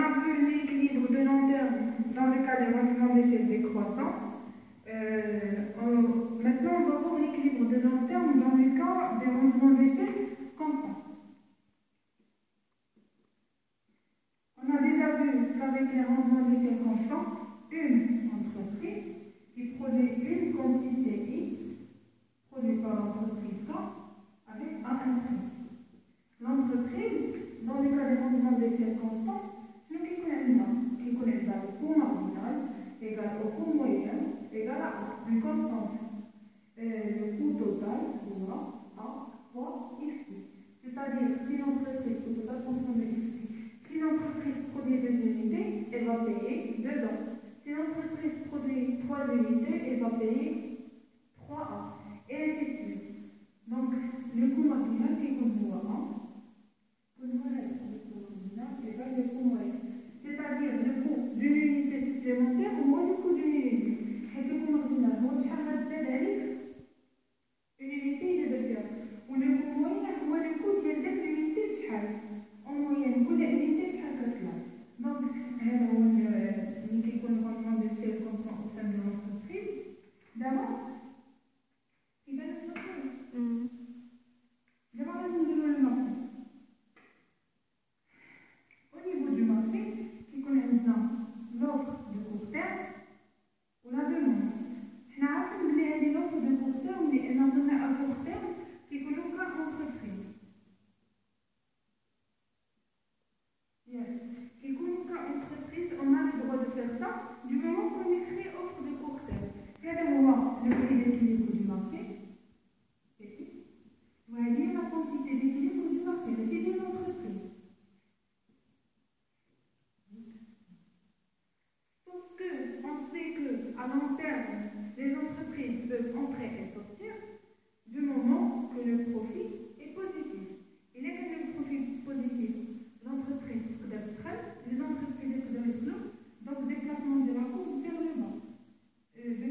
a vu l'équilibre de long terme dans le cas des rendements d'échelle décroissants. Maintenant, on va voir l'équilibre de long terme dans le cas des rendements d'échelle constants. On a déjà vu qu'avec les rendements d'échelle constants, une entreprise qui produit une quantité X produite par l'entreprise K avec un prix. L'entreprise, dans le cas des rendements d'échelle constants, nous qui connaissons le coût marginal égal au coût moyen égal à une constante. Le coût total sera A fois X. C'est-à-dire, si l'entreprise, coût total consommé X, si l'entreprise produit 2 unités, elle va payer 2 ans. Si l'entreprise produit 3 unités, elle va payer 3A. Et ainsi de suite. Donc, le coût marginal qui conduit à 1, le coût marginal égale le coût moyen. C'est-à-dire le coût d'une unité supplémentaire moins le coût d'une unité. Et le coût marginal, هو شحال غتزاد عليك une unité de 2 heures. Ou le coût moyen هو le coût ديال داك l'unité بشحال. En moyenne, كل unité شحال كتطلع. Donc, هذا هو اللي كيكون الرندمون ديال كونستون au sein de l'entreprise. D'abord, كيبان التصوير. D'abord, لازم نديرو le marché. Au niveau du marché, كيكون عندنا l'offre de court terme ou la demande. حنا عارفين بلي هذه l'offre de court terme لأن قلنا à court terme كيكونوا كاع entreprise. كيكونوا كاع entreprise, on a le droit de faire ça du moment qu'on écrit offre de court terme. هذا هو le prix d'équilibre du marché. وهذه la quantité d'équilibre du marché, mais c'est une entreprise. Sauf que on sait que à long terme, les entreprises peuvent entrer et sortir du moment que le profit est positif. Il est que le profit positif, l'entreprise peut les entreprises peuvent donc déplacement de la courbe vers le bas. De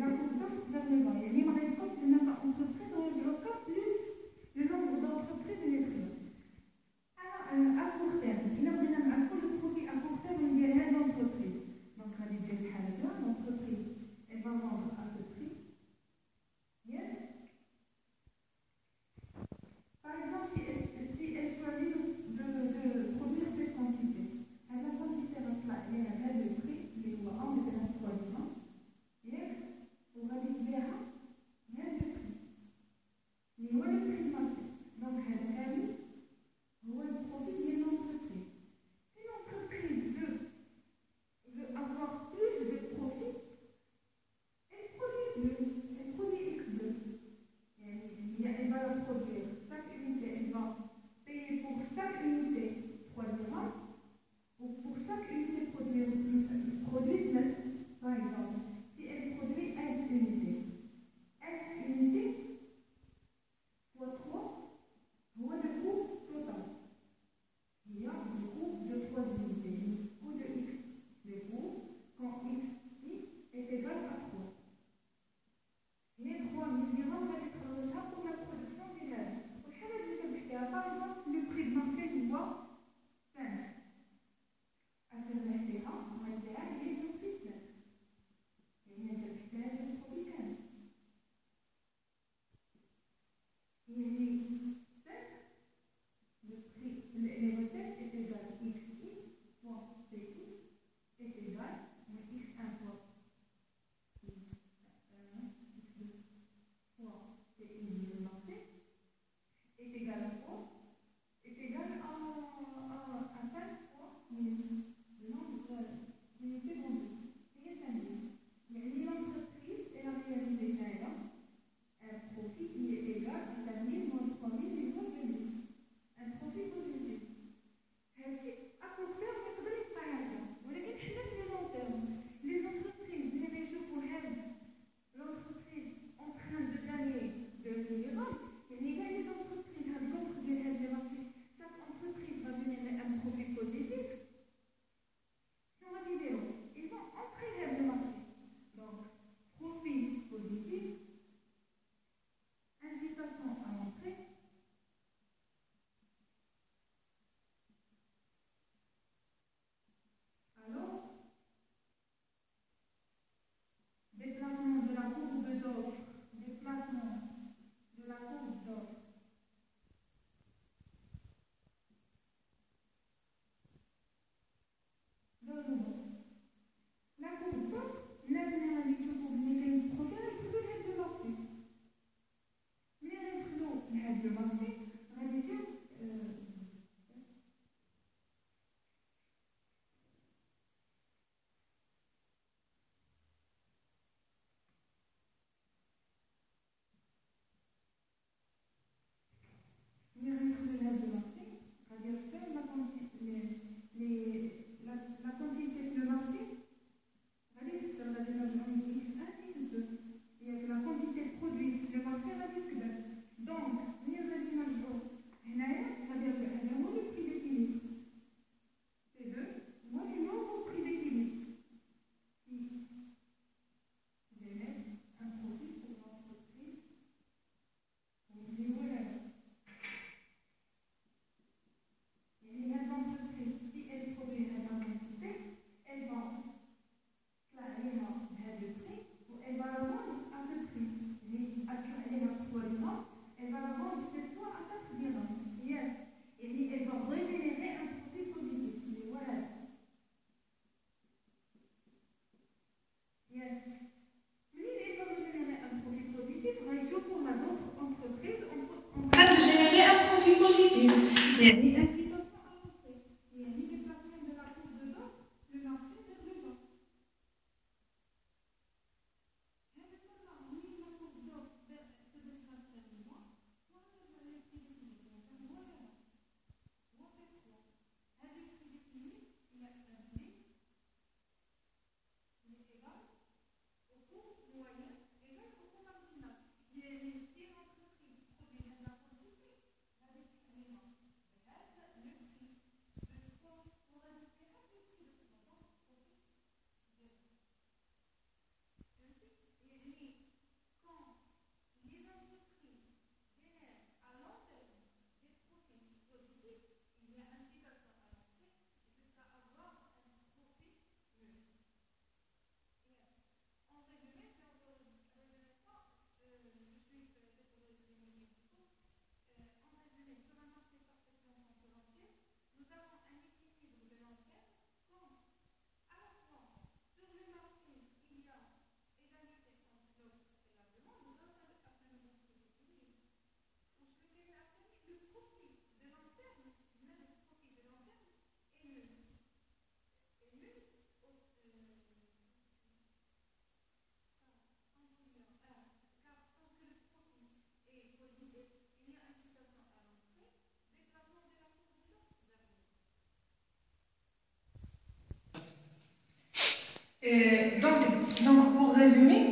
Donc, pour résumer,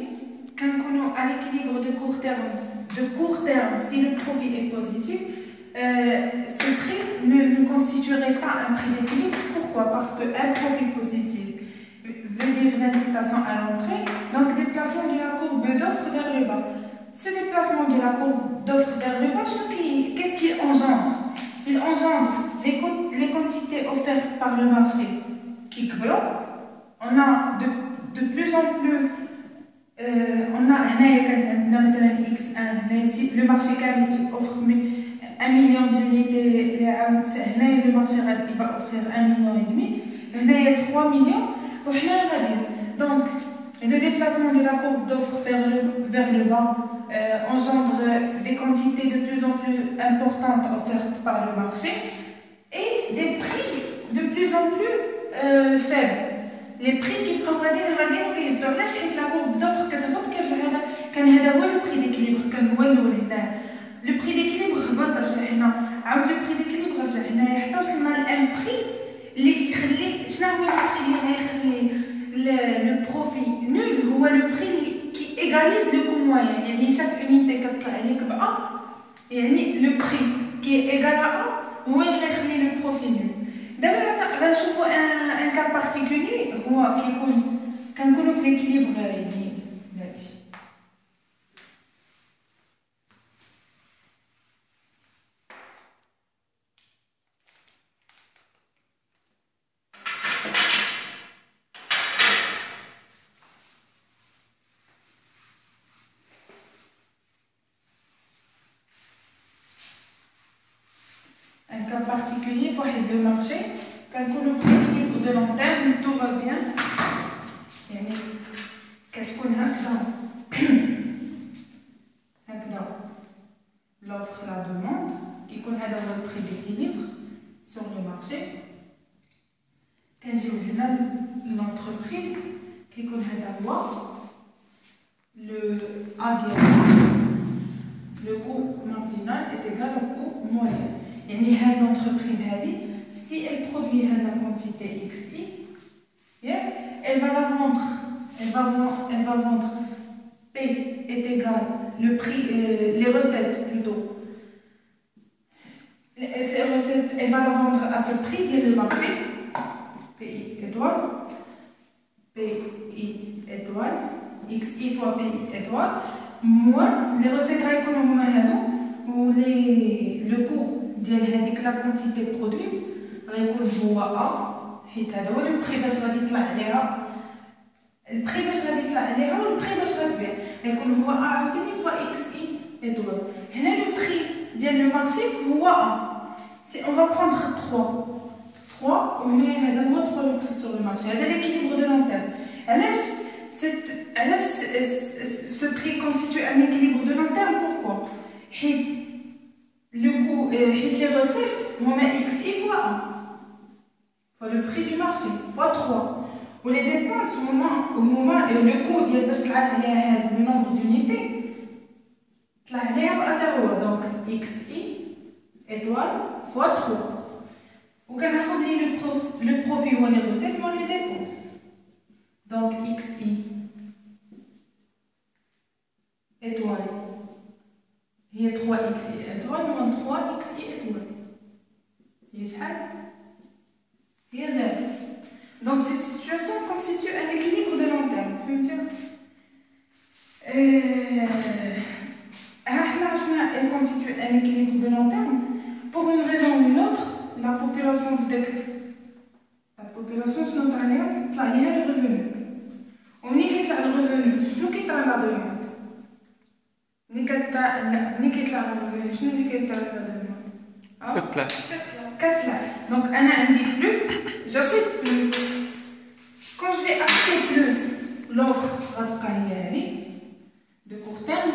quand on a un équilibre de court terme, si le profit est positif, ce prix ne constituerait pas un prix d'équilibre. Pourquoi? Parce qu'un profit positif veut dire l'incitation à l'entrée, donc déplacement de la courbe d'offre vers le bas. Ce déplacement de la courbe d'offre vers le bas, qu'est-ce qu'il engendre? Il engendre les quantités offertes par le marché qui grossit. On a de plus en plus on a X1, le marché offre 1 million d'unités, le marché va offrir 1,5 million, il y a 3 millions, donc le déplacement de la courbe d'offre vers le bas engendre des quantités de plus en plus importantes offertes par le marché et des prix de plus en plus faibles. Les prix qui proposent la courbe d'offre كان هذا هو le prix d'équilibre كان هو الاول هنا le prix d'équilibre هبط رجع هنا عاود le prix d'équilibre رجع هنايا حتى وصلنا لان prix اللي كيخلي شنو هو le prix اللي غيخلي le profit nul هو le prix qui égalise le coût moyen يعني chaque unité كتطلع عليك ب 1 يعني le prix qui est égal à 1 هو اللي غيخلي le profit nul. دابا غنشوفوا ان كا بارتيكولي هو كنكونوا في ليكيليبر ديال هادشي. Un cas particulier pour les deux marchés, quand on ouvre l'équilibre de long terme, tout va bien. كتكون هكذا l'offre la demande كيكون هذا هو le prix d'équilibre sur le marché. كنجيو هنا l'entreprise كيكون هذا هو le A le coût marginal est égal au coût moyen. يعني هذه l'entreprise هذه si elle produit la quantité XI, elle va la vendre. Elle va vendre P est égal le prix, les recettes plutôt. Ces recettes, elle va la vendre à ce prix qui est le marché. PI étoile, PI étoile, XI fois PI étoile, moins les recettes économiques ou le coût de la quantité produite, غيكون هو A حيت هذا هو لو بري باش غادي يطلع عليها البري باش غادي يطلع عليها والبري باش غتبيع غيكون هو A عاوتاني فوا اكس اي ايطوال. هنا لو بري ديال لو مارشي هو A. سي اون فا بروندر 3 وهنا هذا هو 3 لو بري سور لو مارشي. هذا ليكيليبر دو لون تيرم. علاش ce prix constitue un équilibre de long terme? Pourquoi? حيت le coût حيت les recettes هما XI fois 1 le prix du marché fois 3 ou les dépenses au moment le coût باش طلعت عليها هذا le nombre d'unités طلع عليها بقى حتى هو donc XI étoile fois 3 وكنعرفوا بلي le profit هو les recettes moins les dépenses donc XI étoile هي 3XI étoile moins 3XI étoile هي شحال؟ هي 0. Donc cette situation constitue un équilibre de long terme. Elle constitue un équilibre de long terme pour une raison ou une autre. La population شنو طلع ليها le revenu. ومنين كيطلع الريفوني شنو كيطرا لا دوموند؟ ملي كيطلع الريفوني شنو اللي كيطرا لا دوموند؟ كتطلع. Donc انا عندي plus, j'achète plus. Quand je vais acheter plus, l'offre غتبقى هي هذه de court terme.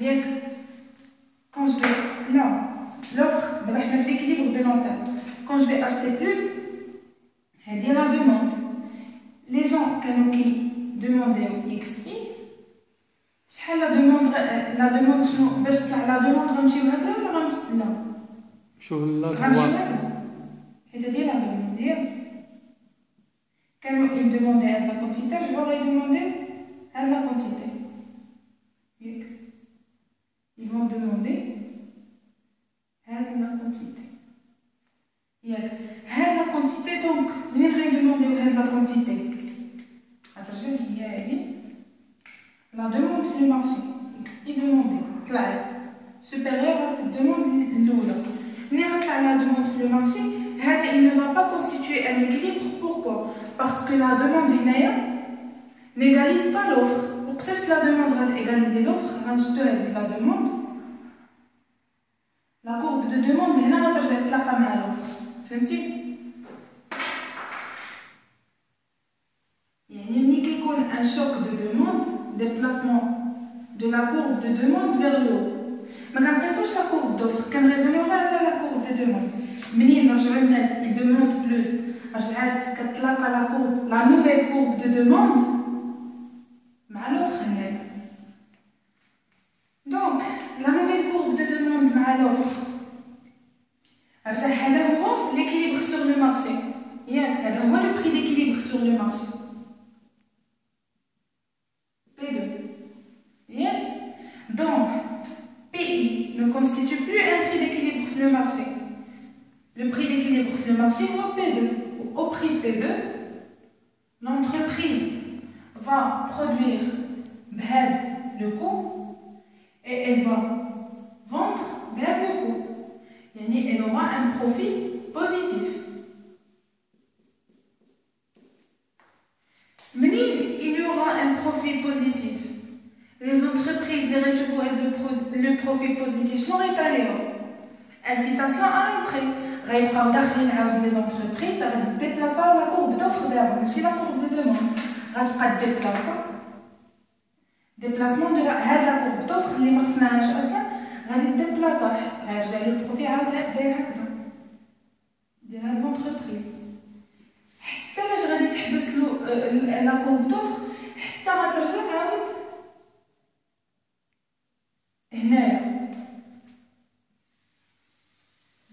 ياك quand je vais non l'offre دابا حنا في l'équilibre de long terme. Quand je vais acheter plus, هذه la demande. Les gens كانوا كيدومونديو XI شحال لا demande شنو باش تطلع لا demande غنمشيو هكذا ولا لا غنمشيو هكذا حيت هادي لا demande ياك quand ils demandaient la quantité, je leur ai demandé la quantité. Ils vont demander la quantité. La quantité, donc, ils vont demander la quantité. Attention, il y a la demande sur le marché. Ils demandaient, classe, supérieure à cette demande, l'eau. La demande sur le marché, il ne va pas constituer un équilibre. Pourquoi? Parce que la demande n'égalise pas l'offre. Pour que la demande va égaliser l'offre, la demande, la courbe de demande va تلاقى مع l'offre. فهمتي؟ يعني ملي كيكون un choc de demande, déplacement de la courbe de demande vers le haut. ما كنقيسوش la courbe d'offre, كنريزونيو غير على la courbe de demande. منين نرجعو الناس ils demandent plus, رجعات كتلاقى la courbe, la nouvelle courbe de demande مع l'offre هنايا. Donc la nouvelle courbe de demande مع l'offre رجع هذا هو l'équilibre sur le marché. ياك هذا هو le prix d'équilibre sur le marché. P2. ياك donc PI ne constitue plus un prix d'équilibre sur le marché. Le prix d'équilibre sur le marché est P2. Au prix P2, l'entreprise va produire le coût et elle va vendre le coût. Elle aura un profit positif. Mais il y aura un profit positif. Les entreprises, les réseaux le profit positif sont étalés. Incitation à l'entrée. Les entreprises ça va déplacer la courbe d'offre d'abord, c'est la courbe de demande. Va déplacement de la courbe d'offre اللي ما قسناهاش اصلا غادي déplacer غيرجع لي البروفي عاود داير هكذا ديال هاد لونتربريز حتى باش غادي تحبس له لا كورب دوفر حتى غترجع عاود هنايا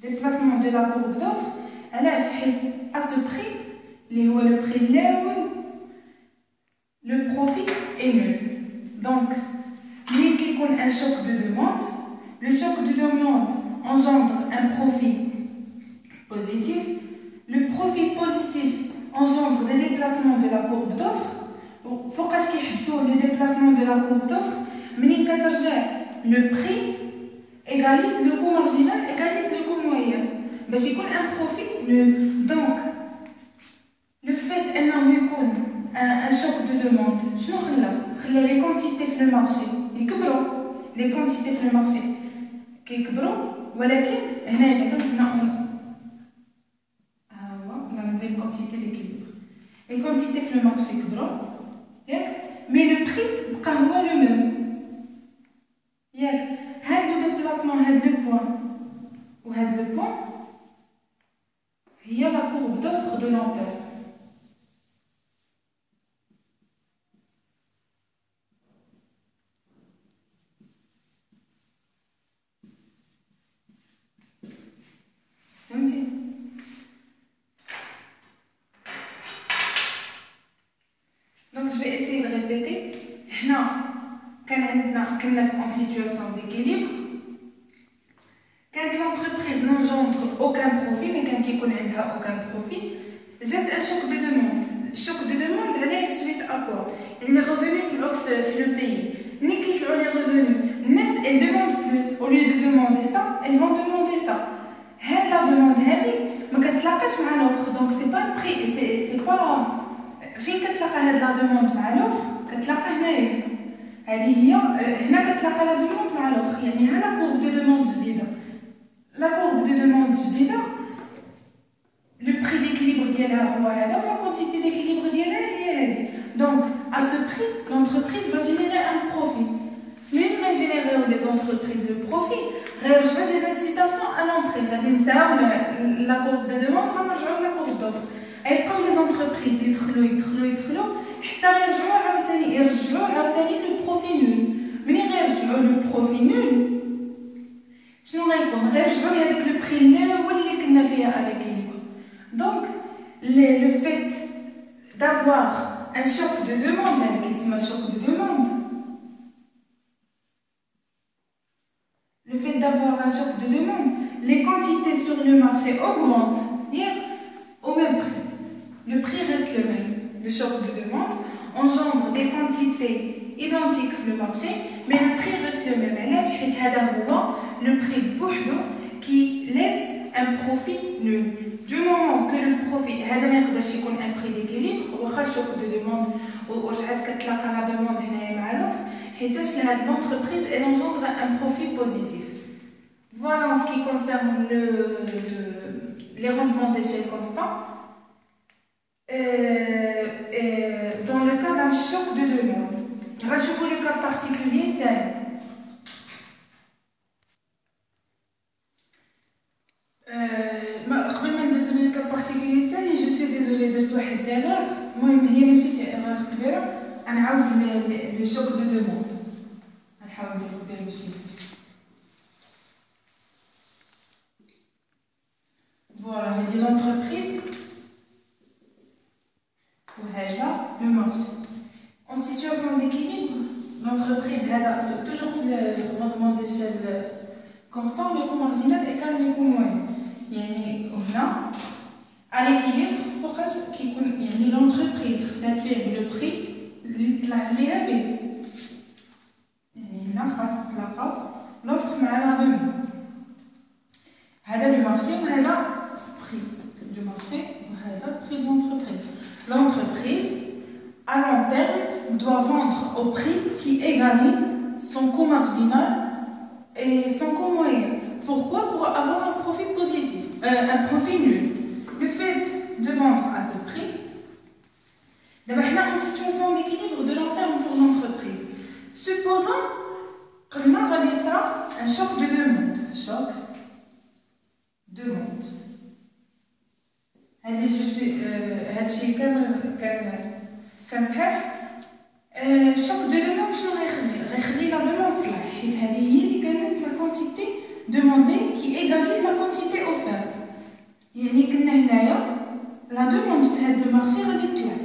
déplacement de la courbe d'offre علاش حيت à ce prix اللي هو le prix الاول le profit est nul. Donc il y a un choc de demande. Le choc de demande engendre un profit positif. Le profit positif engendre des déplacements de la courbe d'offre. Il faut que les déplacements de la courbe d'offre, le prix égalise le coût marginal, égalise le coût moyen. Mais il y a un profit nul. Donc, le fait un choc de demande, les quantités sur le marché, les quantités sur le marché, ولكن هنا la nouvelle quantité d'équilibre. Les quantités sur le marché mais le prix est le même. Le déplacement, le point ou le point, il y a la courbe d'offre de l'antenne. Donc je vais essayer de répéter. Non, quand on est en situation d'équilibre, quand l'entreprise n'engendre aucun profit, mais quand il connaît aucun profit, j'ai un choc de demande. Choc de demande, elle est suite à quoi? Les revenus qui offrent le pays. Ni qui les revenus. Mais elles demandent plus. Au lieu de demander ça, elles vont demander ça. La demande, mais quand tu l'as l'offre, donc c'est pas un prix, c'est pas. فين كتلاقى هاد لا دوموند مع لوفر كتلاقى هنايا هذه هي هنا كتلاقى لا دوموند مع لوفر يعني ها لا كورب دو دوموند جديده لا كورب دو دوموند جديده لو بري ديكيليبر ديالها هو هذا ولا كونتيتي ديكيليبر ديالها هي هذه دونك à ce prix l'entreprise va générer un profit mais va générer les entreprises le profit غيرجعوا des incitations à l'entrée غادي نساو la courbe de demande غنرجعوا la courbe d'offre يبقاو لي زونتربريز يدخلوا حتى يرجعوا عاوتاني لو بروفي نول ملي غيرجعوا لو بروفي نول شنو غيكون غيرجعوا لهذاك لو بري الاول اللي كنا فيها على l'équilibre. Donc le fait d'avoir un choc de demande, un choc de demande. Le fait d'avoir un choc de demande, les quantités sur le marché augmentent au même prix. Le prix reste le même. Le choc de demande engendre des quantités identiques sur le marché, mais le prix reste le même. C'est le prix بوحدو qui laisse un profit nul. Du moment que le profit, هذا ما يقدرش يكون un prix d'équilibre, واخا choc de demande ورجعت كتلاقى la demande هنايا مع l'offre, حيتاش لهاد l'entreprise elle engendre un profit positif. Voilà en ce qui concerne les rendements d'échelle constants. Dans le cas d'un choc de demande, rajouons le cas particulier tel. قبل ما ندوز للكا بارتيكولي الثاني جو سي ديزولي درت واحد ليغور. المهم هي ماشي شي ايغور كبيره. غنعاود لو شوك دو دوموند غنحاول ندير ماشي فوالا هادي لونتربريز وهذا لو مارشي. En situation d'équilibre, l'entreprise هذا toujours le rendement d'échelle constant, le coût marginal égale le coût moyen. يعني هنا à l'équilibre فوقاش كيكون يعني l'entreprise خصها تبيع le prix اللي طلع ليها به. يعني هنا خاص تلاقى l'offre مع la demande. هذا le marché وهذا prix du marché وهذا prix de l'entreprise. L'entreprise à long terme doit vendre au prix qui égalise son coût marginal et son coût moyen. Pourquoi? Pour avoir un profit positif, un profit nul. Le fait de vendre à ce prix, d'abord on a une situation d'équilibre de long terme pour l'entreprise. Supposons qu'on a un choc de demande. Choc de demande. هذا الشيء كان صحيح. الشوك دو دوموند شنو غيخلي لا دوموند طلع حيت هذه هي اللي كانت لا كونتيتي دوموندي كي ايغاليز لا كونتيتي اوفيرت. يعني كنا هنايا لا دوموند في هذا المارشي غادي تطلع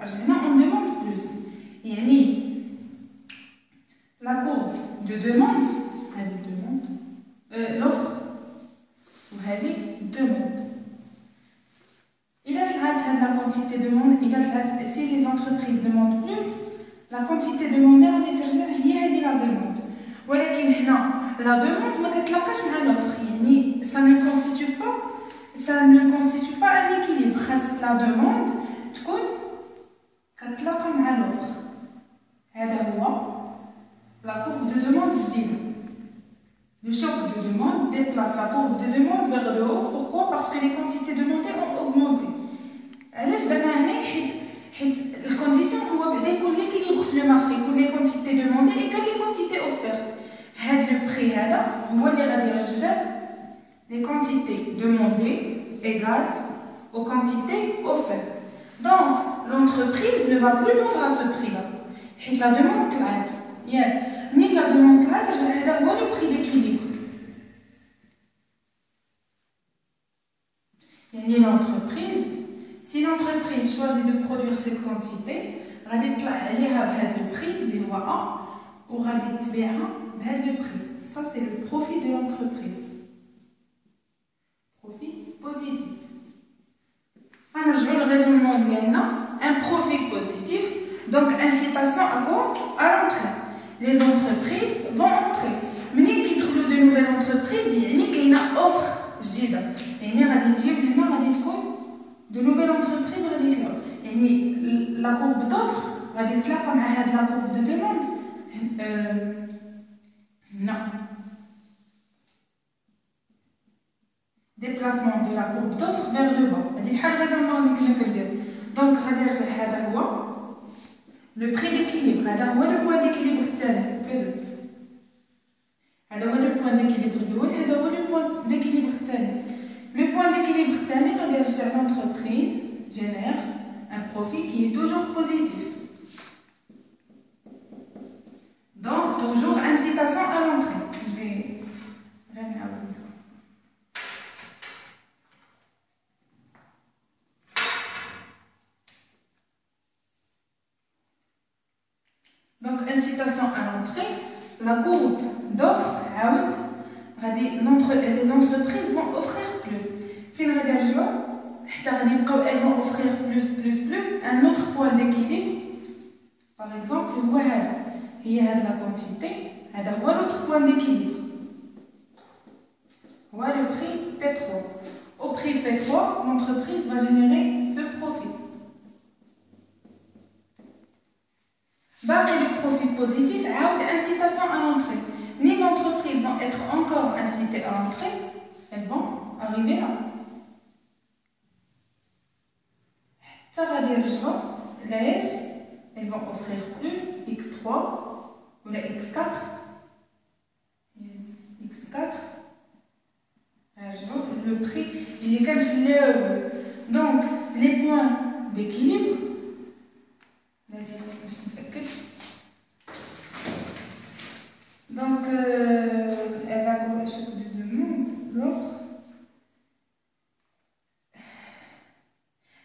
رجعنا اون دوموند بلوس. يعني لا كورب دو دوموند هذه دوموند لوفر وهذه دوموند. Il a la quantité demandée, si les entreprises demandent plus, la quantité demandée va déterminer la demande. ولكن هنا la demande ما كتلاقاش مع l'offre. يعني ça ne constitue pas un équilibre. خاص la demande تكون كتلاقى مع l'offre. هذا هو la courbe de demande جديدة. Le choc de demande déplace la courbe de demande vers le haut. Pourquoi? Parce que les quantités demandées ont augmenté. علاش درنا هنا حيت الكونديسيون هو بعدا يكون ليكيليبر في لو مارشي، يكون لي كونتيتي دوموندي ايكال لي كونتيتي اوفيرت. هاد لو بري هذا هو اللي غادي يرجع لي كونتيتي دوموندي ايكال aux quantités offertes. Donc l'entreprise ne va plus vendre à ce prix là حيت la demande طلعت. ياك منين لا demande طلعت رجع هذا هو لو بري d'équilibre. يعني l'entreprise si l'entreprise choisit de produire cette quantité, غادي يطلع عليها بهذا البري اللي هو A وغادي تبيعها بهذا البري. Ça c'est le profit de l'entreprise. Profit positif. نرجعوا للريزونمون ديالنا. Un profit positif, donc incitation à quoi? À l'entrée. Les entreprises vont entrer. منين كيدخلوا de nouvelles entreprises يعني كاينه اوفر جديده. يعني غادي تجيب هنا غادي تكون de nouvelles entreprises غادي يطلعوا. يعني la courbe d'offre غادي تلاقى مع هاد la courbe de demande. هنا déplacement de la courbe d'offre vers le bas. هادي بحال الريزونمون اللي كنا كندير. دونك غادي يرجع هذا هو لو بري ديكيليبر. هذا هو لو بوان ديكيليبر الثاني. هذا هو لو بوان ديكيليبر الاول، هذا هو لو بوان ديكيليبر الثاني. Le point d'équilibre الثاني غادي يرجع l'entreprise génère un profit qui est toujours positif. Donc toujours incitation à l'entrée. Je vais regarder. Donc, incitation à l'entrée, la courbe d'offres, les entreprises vont offrir plus. Elles vont offrir plus, un autre point d'équilibre. Par exemple, il y a de la quantité, l'autre point d'équilibre. Voilà le prix P3. Au prix P3, l'entreprise va générer ce profit. Le profit positif a une incitation à l'entrée. Les entreprises vont être encore incitées à l'entrée, elles vont arriver là. Ça va dire elles vont offrir plus X3 ou la X4. Le prix, il est calculé. Donc, les points d'équilibre. Donc, elle va courir ce que de demande, l'offre.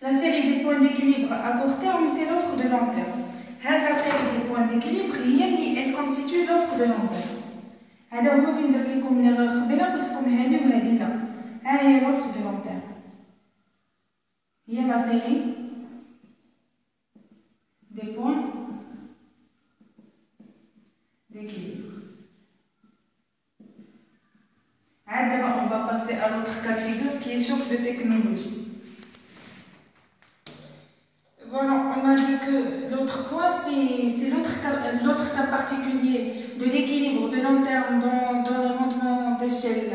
La série des points d'équilibre à court terme, c'est l'offre de long terme. La série des points d'équilibre, elle constitue l'offre de long terme. هذا هو فين درت لكم لي قبيله قلت لكم هذه وهذه لا. ها هي l'offre de long terme. هي la série des points d'équilibre. D'abord, on va passer à l'autre cas de figure qui est choc de technologie. Voilà, on a dit que l'autre point, c'est l'autre cas particulier de l'équilibre de long terme dans le rendement d'échelle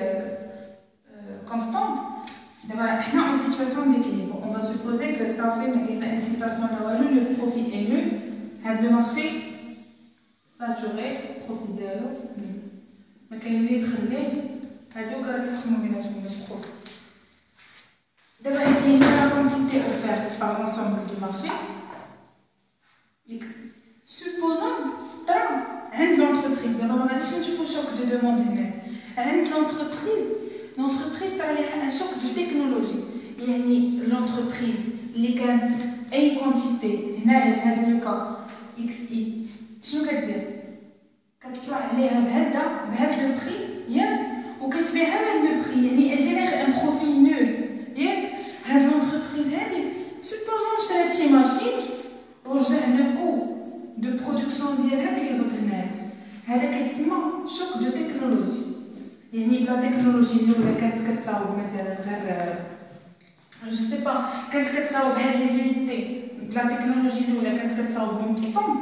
constante. D'abord, on est en situation d'équilibre. On va supposer que ça fait une incitation de le profit est nul. Le marché saturé, profit de l'eau. Mais quand il est très nul, d'abord, il y a la quantité offerte par l'ensemble du marché. Supposons que l'entreprise, d'abord, on a dit que je fais un choc de demande humaine. L'entreprise a un choc de technologie. L'entreprise, les quantités, أي quantité, هنا في هذا الكا XI. شنو كدير؟ كتطلع عليها بهذا لو بري ياك وكتبيعها بهذا لو بري يعني elle génère un profit nul ياك هاد l'entreprise هادي supposons شرات شي ماشين ورجع لو كو دو برودكسيون ديالها كيهبط هنايا هذا كيتسمى شوك دو تكنولوجي يعني بلا تكنولوجي الاولى كانت كتصاوب مثلا غير جو سي با كانت كتصاوب هاد لي زونيتي بلا تكنولوجي الاولى كانت كتصاوبهم بالصم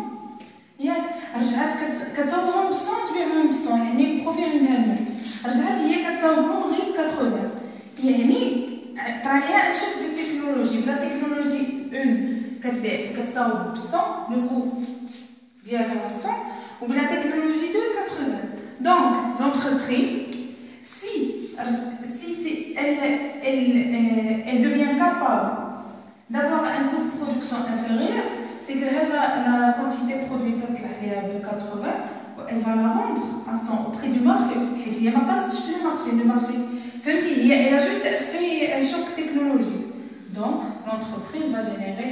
ياك رجعت كتصاوبهم بالصم تبيعهم بالصم يعني البروفي عندها نول رجعت هي كتصاوبهم غير ب 80 يعني طرا ليها ان شوك دو تكنولوجي بلا تكنولوجي اون كتصاوب بالصم لو كو ديالها بالصم وبلا تكنولوجي 2 80 دونك l'entreprise si elle devient capable d'avoir un coût de production inférieur, c'est que la quantité produite de 80, elle va la vendre à 100 au prix du marché. Elle n'a pas touché le marché. Elle a juste fait un choc technologique. Donc, l'entreprise va générer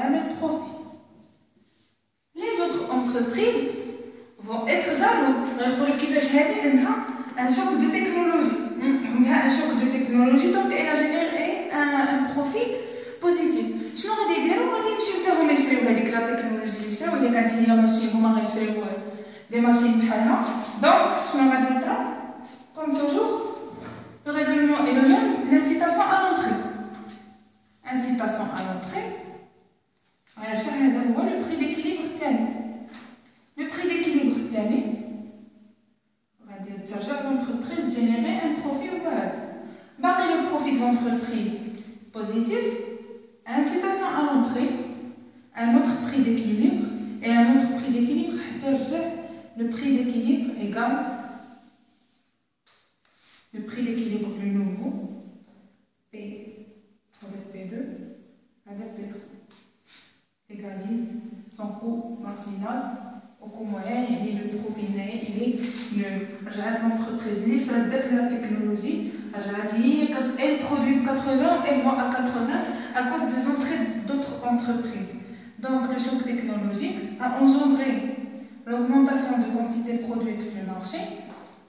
un profit. Les autres entreprises vont être jalouses. Un choc de technologie. Un choc de technologie, donc elle a généré un profit positif. شنو غادي يديروا؟ غادي يمشيو حتى هما يشريو هذيك لا تكنولوجي اللي شراو الا كانت هي ماشين هما غيشريو دي ماشين بحالها دونك شنو غادي يطرا كوم توجور لو ريزونمون اي لو ميم l'incitation à l'entrée incitation à l'entrée غيرجع هذا هو لو بري ديكيليبر الثاني لو بري ديكيليبر الثاني غادي ترجع l'entreprise générer un profit ou pas باقي le profit de l'entreprise positif incitation à l'entrée, un autre prix d'équilibre et un autre prix d'équilibre, le prix d'équilibre égale le prix d'équilibre le nouveau P avec P2 avec P3 égalise son coût marginal au coût moyen et le profit net il est nul. L'entreprise اللي شرات داك la technologie elle produit 80 elle vend à 80 à cause des entrées d'autres entreprises. Donc le choc technologique a engendré l'augmentation de quantité produite sur le marché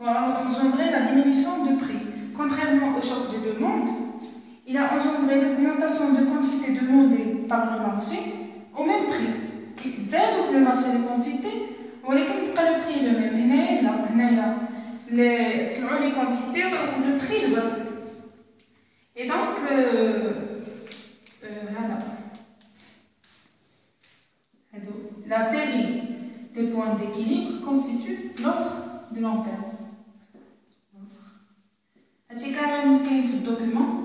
va engendrer la diminution de prix. Contrairement au choc de demande, il a engendré l'augmentation de quantité demandée par le marché au même prix. Qui زادوا le marché de quantité, ولكن بقى le prix le même. هنايا طلعوا les quantités le prix هبط. Et donc la série des points d'équilibre constitue l'offre de long terme. هادشي كامل كاين في الدوكيومون.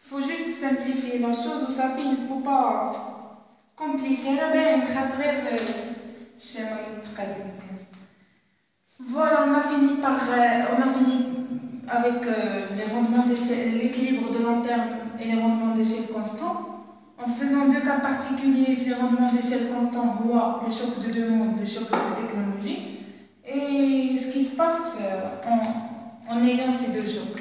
Il faut juste simplifier la chose, vous savez, il ne faut pas compliquer. Voilà, on a fini avec les rendements d'échelle, l'équilibre de long terme et les rendements d'échelle constants. En faisant deux cas particuliers, les rendements d'échelle constants voient le choc de demande, le choc de technologie, et ce qui se passe en ayant ces deux chocs.